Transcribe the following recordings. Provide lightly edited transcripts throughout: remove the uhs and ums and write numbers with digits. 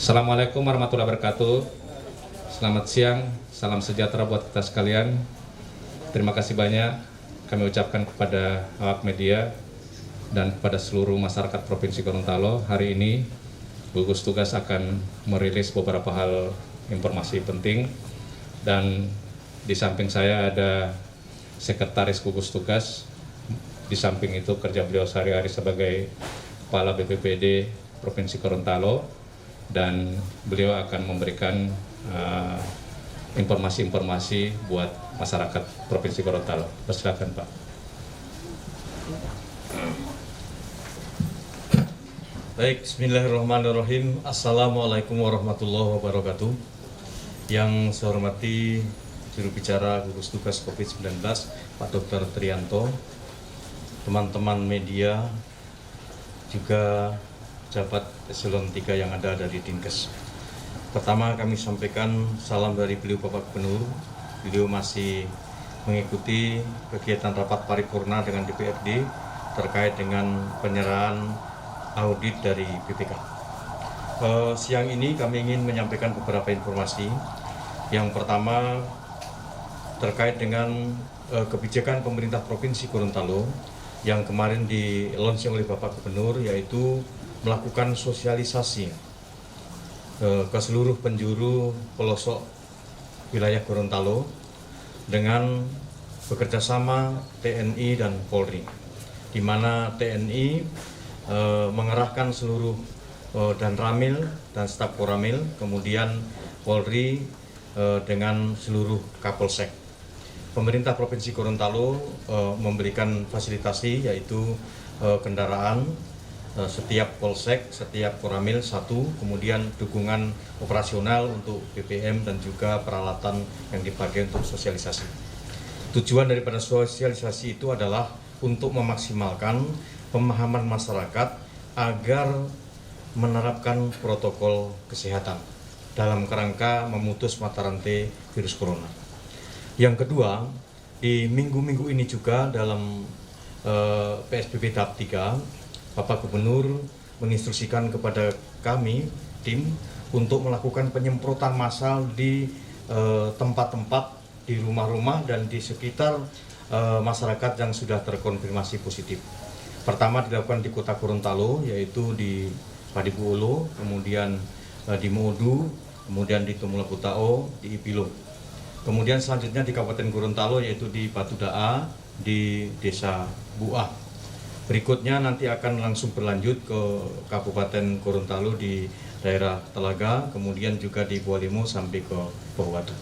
Assalamualaikum warahmatullahi wabarakatuh. Selamat siang, salam sejahtera buat kita sekalian. Terima kasih banyak kami ucapkan kepada awak media dan kepada seluruh masyarakat Provinsi Gorontalo. Hari ini gugus tugas akan merilis beberapa hal informasi penting, dan di samping saya ada sekretaris gugus tugas. Di samping itu kerja beliau sehari-hari sebagai Kepala BPPD Provinsi Gorontalo, dan beliau akan memberikan informasi-informasi buat masyarakat Provinsi Gorontalo. Persilakan, Pak. Baik, bismillahirrahmanirrahim. Assalamualaikum warahmatullahi wabarakatuh. Yang saya hormati juru bicara gugus tugas COVID-19 Pak Dr. Trianto, teman-teman media, juga jabat eselon 3 yang ada dari Dinkes. Pertama, kami sampaikan salam dari beliau Bapak Gubernur. Beliau masih mengikuti kegiatan rapat paripurna dengan DPRD terkait dengan penyerahan audit dari BPK. Siang ini kami ingin menyampaikan beberapa informasi. Yang pertama terkait dengan kebijakan pemerintah Provinsi Gorontalo yang kemarin di-launching oleh Bapak Gubernur, yaitu melakukan sosialisasi ke seluruh penjuru pelosok wilayah Gorontalo dengan bekerjasama TNI dan Polri, di mana TNI mengerahkan seluruh dan Ramil dan staf Koramil, kemudian Polri dengan seluruh Kapolsek. Pemerintah Provinsi Gorontalo memberikan fasilitasi, yaitu kendaraan setiap polsek, setiap koramil satu, kemudian dukungan operasional untuk BBM dan juga peralatan yang dipakai untuk sosialisasi. Tujuan daripada sosialisasi itu adalah untuk memaksimalkan pemahaman masyarakat agar menerapkan protokol kesehatan dalam kerangka memutus mata rantai virus corona. Yang kedua, di minggu-minggu ini juga dalam PSBB tahap 3, Bapak Gubernur menginstruksikan kepada kami, tim, untuk melakukan penyemprotan massal di tempat-tempat, di rumah-rumah dan di sekitar masyarakat yang sudah terkonfirmasi positif. Pertama dilakukan di Kota Gorontalo, yaitu di Padibuolo, kemudian di Modu, kemudian di Tumula Putao, di Ipilo. Kemudian selanjutnya di Kabupaten Gorontalo, yaitu di Batu Daa, di Desa Buah. Berikutnya nanti akan langsung berlanjut ke Kabupaten Gorontalo di daerah Telaga, kemudian juga di Bualimo sampai ke Bawadu.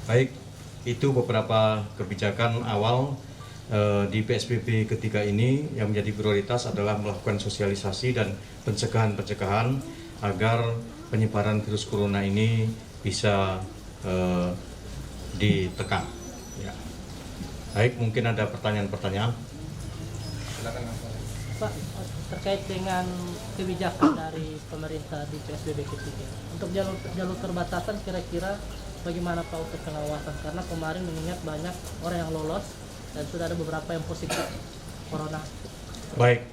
Baik, itu beberapa kebijakan awal di PSBB ketiga ini. Yang menjadi prioritas adalah melakukan sosialisasi dan pencegahan-pencegahan agar penyebaran virus corona ini bisa ditekan. Ya. Baik, mungkin ada pertanyaan-pertanyaan. Pak, terkait dengan kebijakan dari pemerintah di PSBB ketiga, untuk jalur perbatasan kira-kira bagaimana Pak untuk pengawasan? Karena kemarin mengingat banyak orang yang lolos dan sudah ada beberapa yang positif corona. Baik,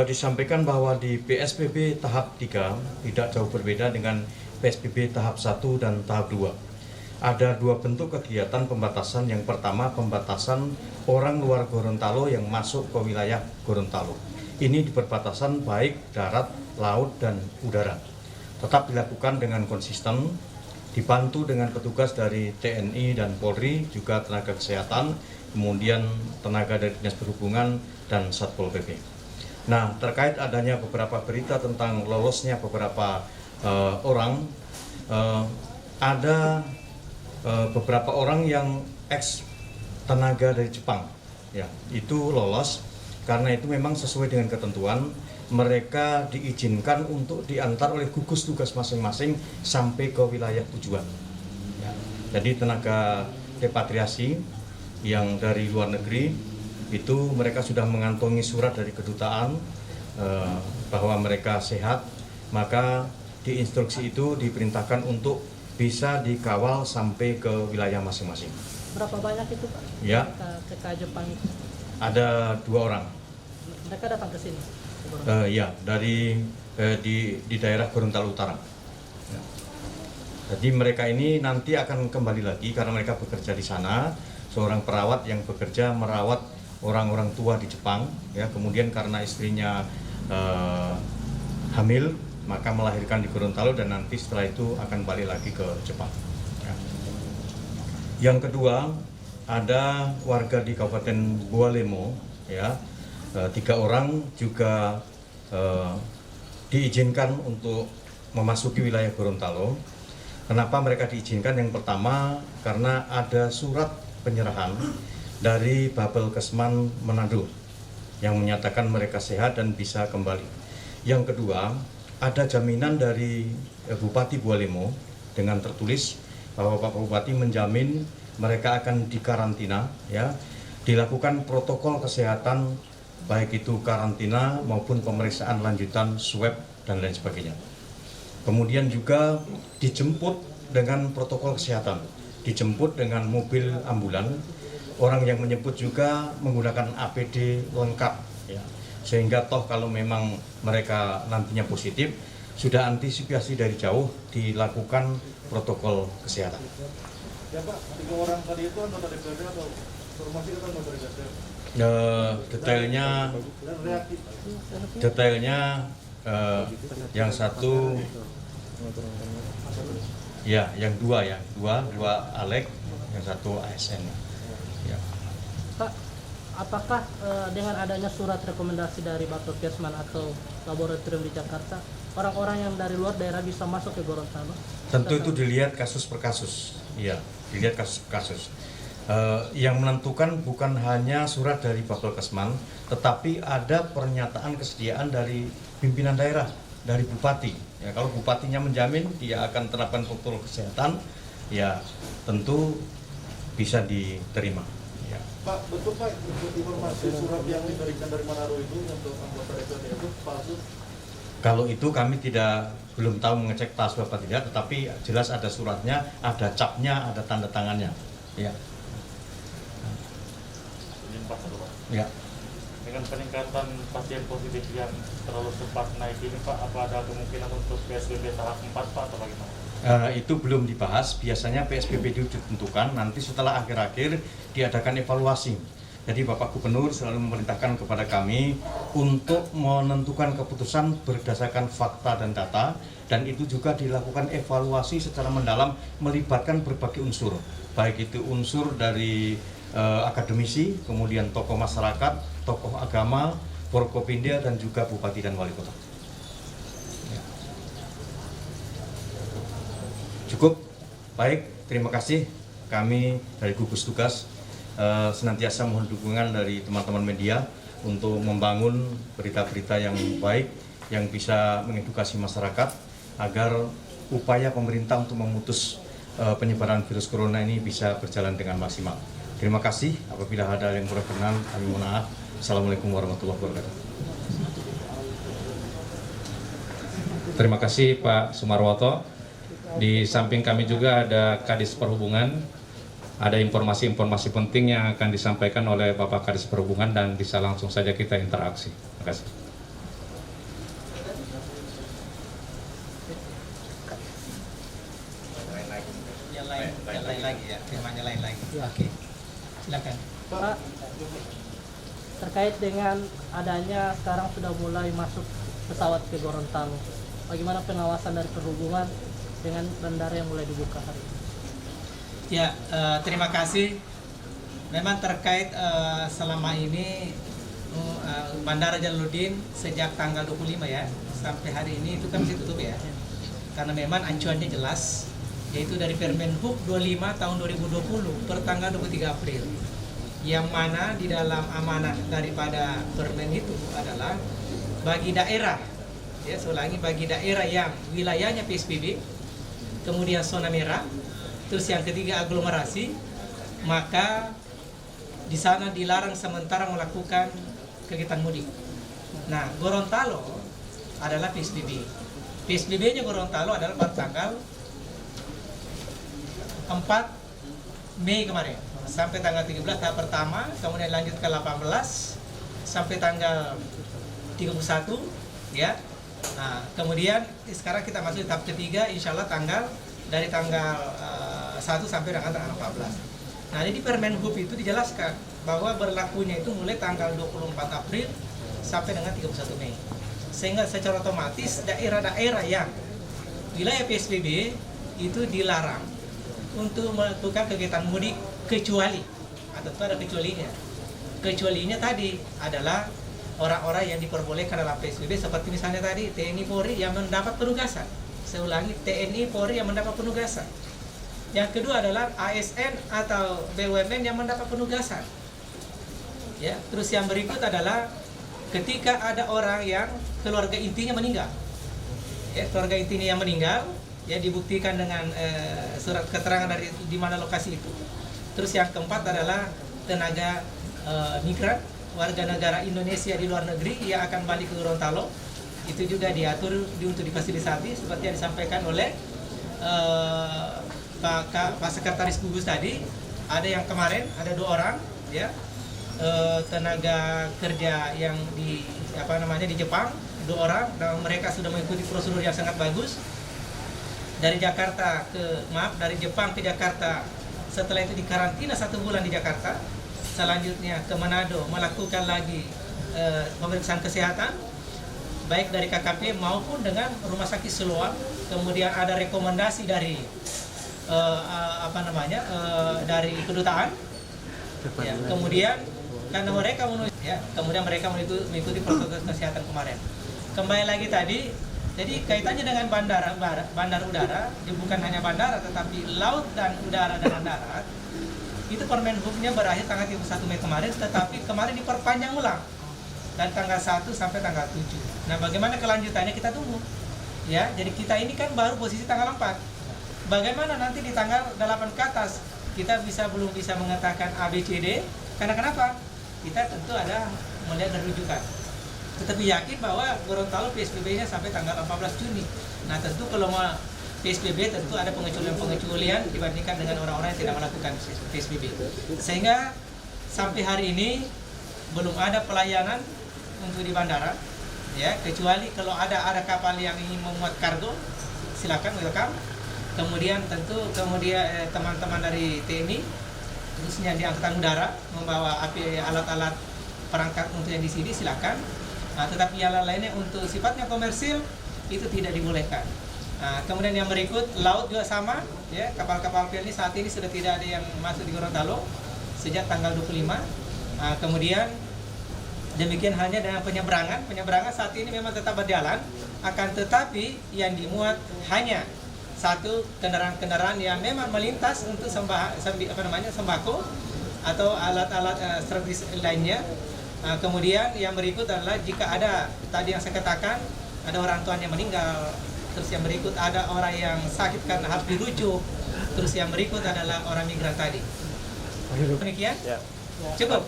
disampaikan bahwa di PSBB tahap 3 tidak jauh berbeda dengan PSBB tahap 1 dan tahap 2. Ada dua bentuk kegiatan pembatasan. Yang pertama, pembatasan orang luar Gorontalo yang masuk ke wilayah Gorontalo. Ini di perbatasan baik darat, laut, dan udara. Tetap dilakukan dengan konsisten, dibantu dengan petugas dari TNI dan Polri, juga tenaga kesehatan, kemudian tenaga dari Dinas Perhubungan dan Satpol PP. Nah, terkait adanya beberapa berita tentang lolosnya beberapa orang, ada beberapa orang yang ex tenaga dari Jepang, ya, itu lolos. Karena itu memang sesuai dengan ketentuan, mereka diizinkan untuk diantar oleh gugus tugas masing-masing sampai ke wilayah tujuan. Ya. Jadi tenaga repatriasi yang dari luar negeri itu mereka sudah mengantongi surat dari kedutaan bahwa mereka sehat, maka di instruksi itu diperintahkan untuk bisa dikawal sampai ke wilayah masing-masing. Berapa banyak itu Pak? Ya. TK Jepang itu? Ada 2 orang. Mereka datang ke sini? Ya, dari di daerah Gorontalo Utara. Ya. Jadi mereka ini nanti akan kembali lagi karena mereka bekerja di sana, seorang perawat yang bekerja merawat orang-orang tua di Jepang, ya. Kemudian karena istrinya hamil, maka melahirkan di Gorontalo dan nanti setelah itu akan balik lagi ke Jepang. Ya. Yang kedua, ada warga di Kabupaten Bualemo, ya, 3 orang juga diizinkan untuk memasuki wilayah Gorontalo. Kenapa mereka diizinkan? Yang pertama, karena ada surat penyerahan dari Bapelkesman Manado yang menyatakan mereka sehat dan bisa kembali. Yang kedua, ada jaminan dari Bupati Bualemo dengan tertulis bahwa Pak Bupati menjamin mereka akan dikarantina, ya, dilakukan protokol kesehatan baik itu karantina maupun pemeriksaan lanjutan swab dan lain sebagainya. Kemudian juga dijemput dengan protokol kesehatan, dijemput dengan mobil ambulan. Orang yang menjemput juga menggunakan APD lengkap, ya. Sehingga toh kalau memang mereka nantinya positif, sudah antisipasi dari jauh dilakukan protokol kesehatan. Ya Pak, 3 orang tadi itu anggota DPRD atau formasi atau anggota DPRD? Detailnya yang satu, ya, yang dua Alek, yang satu ASN. Ya. Pak, apakah dengan adanya surat rekomendasi dari Bapelkesman atau laboratorium di Jakarta, orang-orang yang dari luar daerah bisa masuk ke Gorontalo? Tentu itu dilihat kasus per kasus, ya, dilihat kasus per kasus. Yang menentukan bukan hanya surat dari Bapelkesman, tetapi ada pernyataan kesediaan dari pimpinan daerah, dari bupati. Ya, kalau bupatinya menjamin dia akan terapkan protokol kesehatan, ya tentu bisa diterima. Ya. Pak, betul Pak, informasi surat yang diberikan dari Manado itu untuk anggota DPRD itu palsu? Kalau itu kami belum tahu mengecek palsu apa tidak, tetapi jelas ada suratnya, ada capnya, ada tanda tangannya. Ya. Ya. Dengan peningkatan pasien positif yang terlalu cepat naik ini Pak, apa ada kemungkinan untuk PSBB tahap 4 Pak atau bagaimana? Itu belum dibahas, biasanya PSBB itu ditentukan, nanti setelah akhir-akhir diadakan evaluasi. Jadi Bapak Gubernur selalu memerintahkan kepada kami untuk menentukan keputusan berdasarkan fakta dan data, dan itu juga dilakukan evaluasi secara mendalam melibatkan berbagai unsur, baik itu unsur dari akademisi, kemudian tokoh masyarakat, tokoh agama, Forkopimda, dan juga bupati dan wali kota. Ya. Cukup, baik, terima kasih. Kami dari gugus tugas senantiasa mohon dukungan dari teman-teman media untuk membangun berita-berita yang baik, yang bisa mengedukasi masyarakat agar upaya pemerintah untuk memutus penyebaran virus corona ini bisa berjalan dengan maksimal. Terima kasih. Apabila ada yang kurang berkenan, kami mohon maaf. Assalamualaikum warahmatullahi wabarakatuh. Terima kasih Pak Sumarwoto. Di samping kami juga ada Kadis Perhubungan. Ada informasi-informasi penting yang akan disampaikan oleh Bapak Kadis Perhubungan dan bisa langsung saja kita interaksi. Terima kasih. Lain lagi ya, temanya lain lagi. Oke. Silakan. Pak, terkait dengan adanya sekarang sudah mulai masuk pesawat ke Gorontalo, bagaimana pengawasan dari perhubungan dengan bandara yang mulai dibuka hari ini? Ya, terima kasih. Memang terkait selama ini Bandara Jalaluddin sejak tanggal 25 ya sampai hari ini itu kan masih tutup ya. Karena memang acuannya jelas, yaitu dari Permen Hub 25 tahun 2020 per tanggal 23 April. Yang mana di dalam amanah daripada permen itu adalah bagi daerah, ya saya ulangi, bagi daerah yang wilayahnya PSBB, kemudian zona merah, terus yang ketiga aglomerasi, maka di sana dilarang sementara melakukan kegiatan mudik. Nah, Gorontalo adalah PSBB. PSBB-nya Gorontalo adalah pada tanggal 4 Mei kemarin sampai tanggal 13 tahap pertama, kemudian lanjut ke 18 sampai tanggal 31 ya. Nah, kemudian sekarang kita masuk di tahap ketiga, insya Allah dari tanggal 1 sampai dengan tanggal 14. Nah, di Permenhub itu dijelaskan bahwa berlakunya itu mulai tanggal 24 April sampai dengan 31 Mei. Sehingga secara otomatis daerah-daerah yang wilayah PSBB itu dilarang untuk melakukan kegiatan mudik kecuali, atau itu ada kecualinya. Kecualinya tadi adalah orang-orang yang diperbolehkan dalam PSBB seperti misalnya tadi TNI Polri yang mendapat penugasan. Saya ulangi, TNI Polri yang mendapat penugasan. Yang kedua adalah ASN atau BUMN yang mendapat penugasan. Ya, terus yang berikut adalah ketika ada orang yang keluarga intinya meninggal. Ya, keluarga intinya yang meninggal, ya dibuktikan dengan surat keterangan dari di mana lokasi itu. Terus yang keempat adalah tenaga migran, warga negara Indonesia di luar negeri yang akan balik ke Gorontalo. Itu juga diatur untuk difasilitasi seperti yang disampaikan oleh Pak Sekretaris Gugus tadi. Ada yang kemarin ada 2 orang, ya, tenaga kerja yang di Jepang, 2 orang, dan mereka sudah mengikuti prosedur yang sangat bagus. Dari Jepang ke Jakarta, setelah itu dikarantina 1 bulan di Jakarta. Selanjutnya ke Manado melakukan lagi pemeriksaan kesehatan baik dari KKP maupun dengan Rumah Sakit Siloam. Kemudian ada rekomendasi dari dari kedutaan. Ya, kemudian karena mereka mengikuti protokol kesehatan kemarin. Kembali lagi tadi, jadi kaitannya dengan bandar udara, bukan hanya bandara tetapi laut dan udara dan darat. Itu Permenhubnya berakhir tanggal 31 Mei kemarin, tetapi kemarin diperpanjang ulang dari tanggal 1 sampai tanggal 7. Nah, bagaimana kelanjutannya kita tunggu. Ya, jadi kita ini kan baru posisi tanggal 4. Bagaimana nanti di tanggal 8 ke atas kita belum bisa mengatakan ABCD, karena kenapa? Kita tentu ada melihat dari rujukan. Tetapi yakin bahwa Gorontalo PSBB-nya sampai tanggal 14 Juni. Nah, tentu kalau mau PSBB tentu ada pengecualian dibandingkan dengan orang-orang yang tidak melakukan PSBB. Sehingga sampai hari ini belum ada pelayanan untuk di bandara, ya, kecuali kalau ada kapal yang ingin memuat kargo, silakan, welcome. Kemudian teman-teman dari TNI, khususnya di Angkatan Udara, membawa alat-alat perangkat untuk yang di sini, silakan. Nah, tetapi yang lainnya untuk sifatnya komersil itu tidak dibolehkan. Nah, kemudian yang berikut, laut juga sama, ya, kapal-kapal ini saat ini sudah tidak ada yang masuk di Gorontalo sejak tanggal 25. Nah, kemudian demikian hanya dengan penyeberangan saat ini memang tetap berjalan, akan tetapi yang dimuat hanya 1 kendaraan-kendaraan yang memang melintas untuk sembako atau alat-alat strategis lainnya. Nah, kemudian yang berikut adalah jika ada tadi yang saya katakan ada orang tuanya meninggal. Terus yang berikut ada orang yang sakit karena harus dirujuk. Terus yang berikut adalah orang migran tadi. Demikian? Ya. Cukup.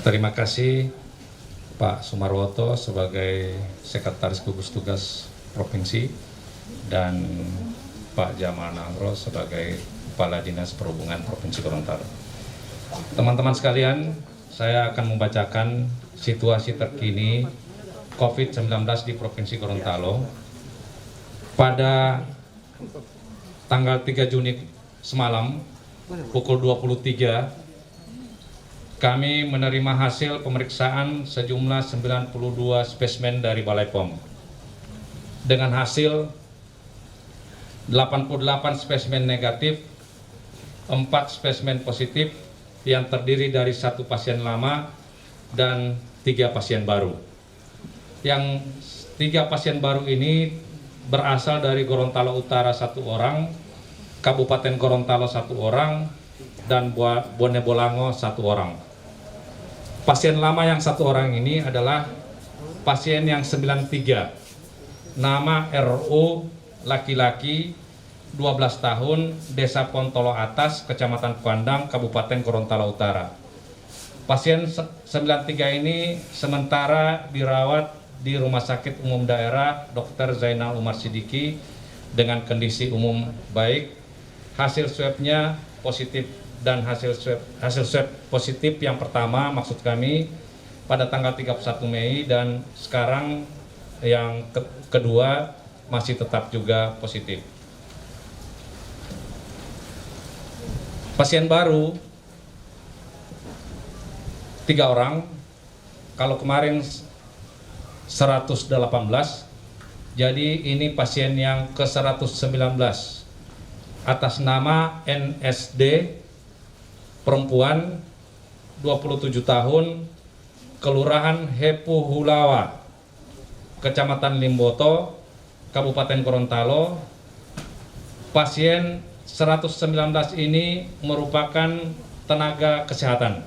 Terima kasih Pak Sumarwoto sebagai Sekretaris Gugus Tugas Provinsi dan Pak Jamal Nangro sebagai Kepala Dinas Perhubungan Provinsi Gorontalo. Teman-teman sekalian, saya akan membacakan situasi terkini COVID-19 di Provinsi Gorontalo. Pada tanggal 3 Juni semalam, pukul 23, kami menerima hasil pemeriksaan sejumlah 92 spesimen dari Balai POM. Dengan hasil 88 spesimen negatif, 4 spesimen positif yang terdiri dari 1 pasien lama dan 3 pasien baru. Yang 3 pasien baru ini berasal dari Gorontalo Utara 1 orang, Kabupaten Gorontalo 1 orang, dan Bone Bolango 1 orang. Pasien lama yang 1 orang ini adalah pasien yang 93, nama RO, laki-laki, 12 tahun, Desa Pontolo Atas, Kecamatan Pandang, Kabupaten Gorontalo Utara. Pasien 93 ini sementara dirawat di Rumah Sakit Umum Daerah Dr. Zainal Umar Sidiki dengan kondisi umum baik. Hasil swabnya positif, dan hasil swab positif yang pertama maksud kami pada tanggal 31 Mei dan sekarang yang kedua masih tetap juga positif. Pasien baru 3 orang, kalau kemarin 118, jadi ini pasien yang ke-119 atas nama NSD, perempuan 27 tahun, Kelurahan Hepu Hulawa, Kecamatan Limboto, Kabupaten Gorontalo. Pasien 119 ini merupakan tenaga kesehatan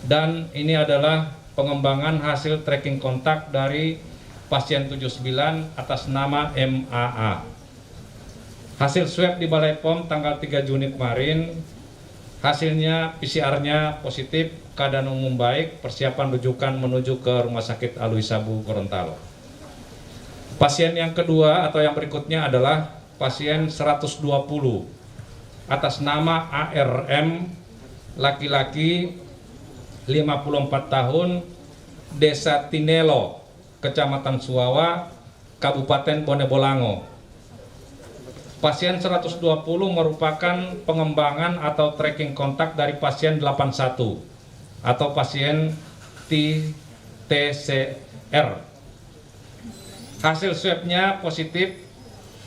dan ini adalah pengembangan hasil tracking kontak dari pasien 79 atas nama MAA. Hasil swab di Balai POM tanggal 3 Juni kemarin, hasilnya PCR-nya positif, keadaan umum baik, persiapan rujukan menuju ke Rumah Sakit Alwi Sabu Gorontalo. Pasien yang kedua atau yang berikutnya adalah pasien 120 atas nama ARM, laki-laki 54 tahun, Desa Tinelo, Kecamatan Suwawa, Kabupaten Bone Bolango. Pasien 120 merupakan pengembangan atau tracking kontak dari pasien 81 atau pasien TCR. Hasil swabnya positif,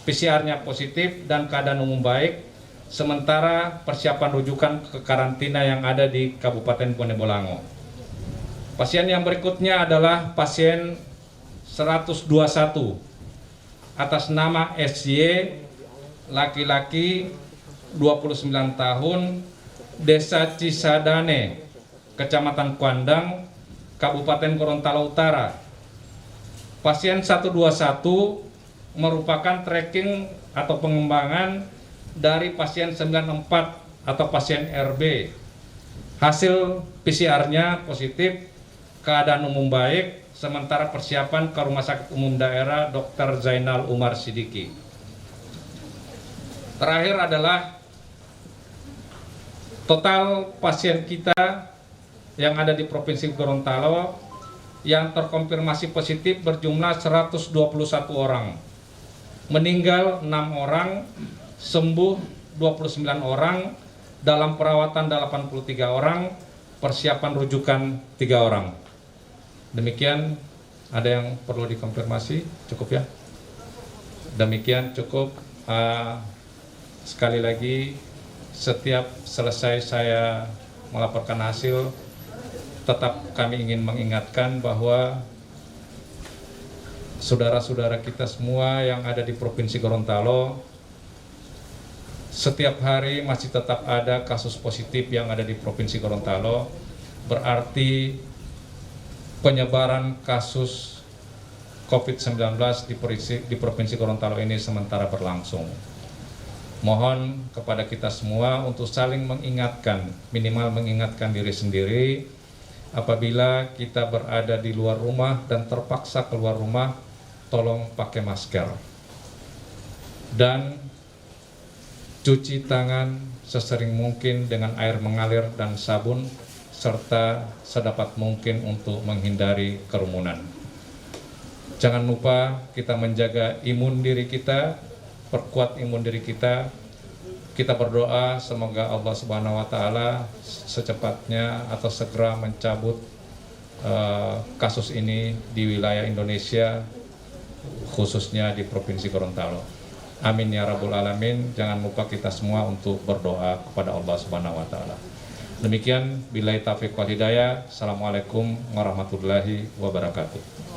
PCR-nya positif dan keadaan umum baik, sementara persiapan rujukan ke karantina yang ada di Kabupaten Bone Bolango. Pasien yang berikutnya adalah pasien 121 atas nama SY, laki-laki 29 tahun, Desa Cisadane, Kecamatan Kuandang, Kabupaten Gorontalo Utara. Pasien 121 merupakan tracking atau pengembangan dari pasien 94 atau pasien RB. Hasil PCR-nya positif, keadaan umum baik, sementara persiapan ke Rumah Sakit Umum Daerah Dr. Zainal Umar Sidiki. Terakhir adalah total pasien kita yang ada di Provinsi Gorontalo yang terkonfirmasi positif berjumlah 121 orang. Meninggal 6 orang, sembuh 29 orang, dalam perawatan 83 orang, persiapan rujukan 3 orang. Demikian, ada yang perlu dikonfirmasi? Cukup ya? Demikian cukup. Sekali lagi, setiap selesai saya melaporkan hasil, tetap kami ingin mengingatkan bahwa saudara-saudara kita semua yang ada di Provinsi Gorontalo, setiap hari masih tetap ada kasus positif yang ada di Provinsi Gorontalo, berarti penyebaran kasus COVID-19 di Provinsi Gorontalo ini sementara berlangsung. Mohon kepada kita semua untuk saling mengingatkan, minimal mengingatkan diri sendiri. Apabila kita berada di luar rumah dan terpaksa keluar rumah, tolong pakai masker. Dan cuci tangan sesering mungkin dengan air mengalir dan sabun, serta sedapat mungkin untuk menghindari kerumunan. Jangan lupa kita menjaga imun diri kita, perkuat imun diri kita. Kita berdoa semoga Allah Subhanahu wa Ta'ala secepatnya atau segera mencabut kasus ini di wilayah Indonesia, khususnya di Provinsi Gorontalo. Amin ya Rabbul Alamin. Jangan lupa kita semua untuk berdoa kepada Allah Subhanahu wa Ta'ala. Demikian, billahi taufiq wal hidayah. Assalamualaikum warahmatullahi wabarakatuh.